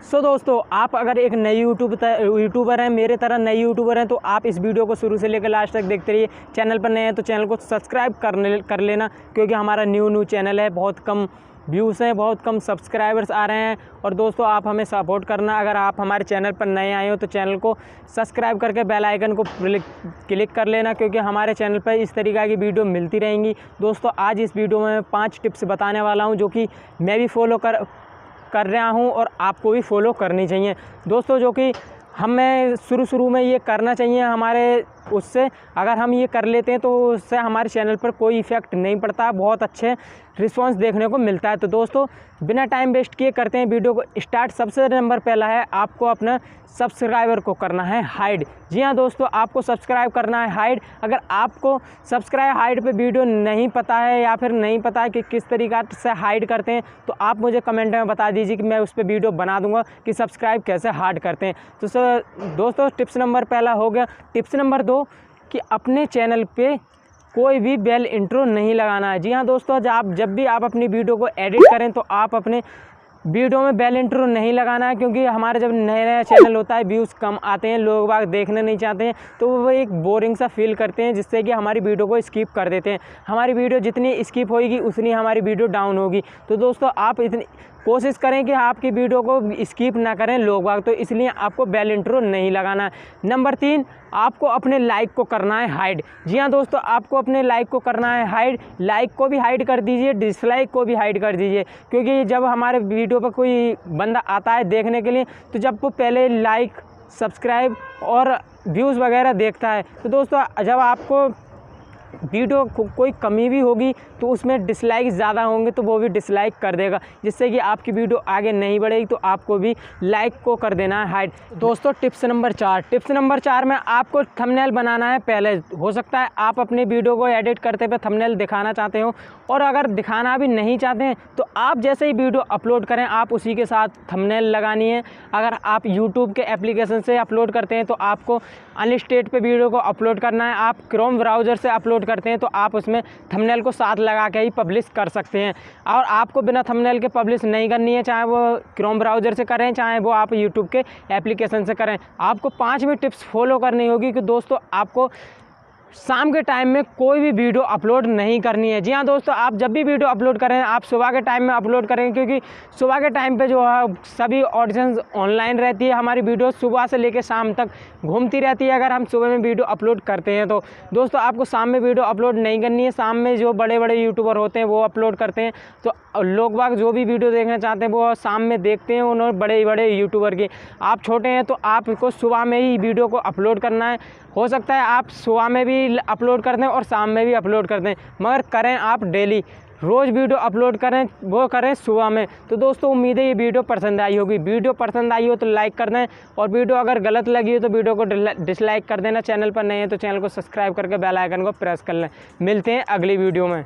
दोस्तों, आप अगर एक नई यूट्यूबर हैं, मेरे तरह नई यूट्यूबर हैं, तो आप इस वीडियो को शुरू से लेकर लास्ट तक देखते रहिए। चैनल पर नए हैं तो चैनल को सब्सक्राइब कर लेना, क्योंकि हमारा न्यू चैनल है, बहुत कम व्यूज़ हैं, बहुत कम सब्सक्राइबर्स आ रहे हैं। और दोस्तों, आप हमें सपोर्ट करना। अगर आप हमारे चैनल पर नए आए हो तो चैनल को सब्सक्राइब करके बेल आइकन को क्लिक कर लेना, क्योंकि हमारे चैनल पर इस तरीक़ा की वीडियो मिलती रहेंगी। दोस्तों, आज इस वीडियो में 5 टिप्स बताने वाला हूं, जो कि मैं भी फॉलो कर रहा हूं और आपको भी फॉलो करनी चाहिए। दोस्तों, जो कि हमें शुरू में ये करना चाहिए, हमारे उससे अगर हम ये कर लेते हैं तो उससे हमारे चैनल पर कोई इफ़ेक्ट नहीं पड़ता, बहुत अच्छे रिस्पांस देखने को मिलता है। तो दोस्तों, बिना टाइम वेस्ट किए करते हैं वीडियो को स्टार्ट। सबसे नंबर पहला है, आपको अपना सब्सक्राइबर को करना है हाइड। जी हाँ दोस्तों, आपको सब्सक्राइब करना है हाइड। अगर आपको सब्सक्राइब हाइड पे वीडियो नहीं पता है या फिर नहीं पता है कि किस तरीक़ा से हाइड करते हैं, तो आप मुझे कमेंट में बता दीजिए कि मैं उस पर वीडियो बना दूंगा कि सब्सक्राइब कैसे हाइड करते हैं। तो दोस्तों, टिप्स नंबर पहला हो गया। टिप्स नंबर 2 कि अपने चैनल पे कोई भी बेल इंट्रो नहीं लगाना है। जी हाँ दोस्तों, जब भी आप अपनी वीडियो को एडिट करें तो आप अपने वीडियो में बेल इंट्रो नहीं लगाना है, क्योंकि हमारे जब नया चैनल होता है, व्यूज़ कम आते हैं, लोग बाग देखने नहीं चाहते हैं, तो वो एक बोरिंग सा फील करते हैं, जिससे कि हमारी वीडियो को स्किप कर देते हैं। हमारी वीडियो जितनी स्किप होगी उतनी हमारी वीडियो डाउन होगी। तो दोस्तों, आप इतनी कोशिश करें कि आपकी वीडियो को स्किप ना करें लोग बाग, तो इसलिए आपको बेल इंट्रो नहीं लगाना है। नंबर 3, आपको अपने लाइक को करना है हाइड। जी हाँ दोस्तों, आपको अपने लाइक को करना है हाइड। लाइक को भी हाइड कर दीजिए, डिसलाइक को भी हाइड कर दीजिए, क्योंकि जब हमारे वीडियो पर कोई बंदा आता है देखने के लिए, तो जब वो पहले लाइक, सब्सक्राइब और व्यूज़ वगैरह देखता है, तो दोस्तों जब आपको वीडियो कोई कमी भी होगी तो उसमें डिसलाइक ज़्यादा होंगे, तो वो भी डिसलाइक कर देगा, जिससे कि आपकी वीडियो आगे नहीं बढ़ेगी। तो आपको भी लाइक को कर देना है हाइड। दोस्तों, टिप्स नंबर 4 में आपको थंबनेल बनाना है। पहले हो सकता है आप अपनी वीडियो को एडिट करते हुए थंबनेल दिखाना चाहते हो, और अगर दिखाना भी नहीं चाहते हैं तो आप जैसे ही वीडियो अपलोड करें आप उसी के साथ थंबनेल लगानी है। अगर आप यूट्यूब के एप्लीकेशन से अपलोड करते हैं तो आपको अनलिस्टेड पे वीडियो को अपलोड करना है। आप क्रोम ब्राउज़र से अपलोड करते हैं तो आप उसमें थंबनेल को साथ लगा के ही पब्लिश कर सकते हैं। और आपको बिना थंबनेल के पब्लिश नहीं करनी है, चाहे वो क्रोम ब्राउज़र से करें, चाहे वो आप यूट्यूब के एप्लीकेशन से करें। आपको 5 टिप्स फॉलो करनी होगी कि दोस्तों, आपको शाम के टाइम में कोई भी वीडियो अपलोड नहीं करनी है। जी हाँ दोस्तों, आप जब भी वीडियो अपलोड करें आप सुबह के टाइम में अपलोड करें, क्योंकि सुबह के टाइम पे जो है सभी ऑडियंस ऑनलाइन रहती है। हमारी वीडियो सुबह से लेकर शाम तक घूमती रहती है। अगर हम सुबह में वीडियो अपलोड करते हैं तो दोस्तों, आपको शाम में वीडियो अपलोड नहीं करनी है। शाम में जो बड़े बड़े यूट्यूबर होते हैं वो अपलोड करते हैं, तो लोग बाग जो भी वीडियो देखना चाहते हैं वो शाम में देखते हैं, उन्होंने बड़े बड़े यूट्यूबर की। आप छोटे हैं तो आपको सुबह में ही वीडियो को अपलोड करना है। हो सकता है आप सुबह में भी अपलोड कर दें और शाम में भी अपलोड कर दें, मगर करें आप डेली, रोज़ वीडियो अपलोड करें, वो करें सुबह में। तो दोस्तों, उम्मीद है ये वीडियो पसंद आई होगी। वीडियो पसंद आई हो तो लाइक कर दें, और वीडियो अगर गलत लगी हो तो वीडियो को डिसलाइक कर देना। चैनल पर नए हैं तो चैनल को सब्सक्राइब करके बेल आइकन को प्रेस कर लें। मिलते हैं अगली वीडियो में।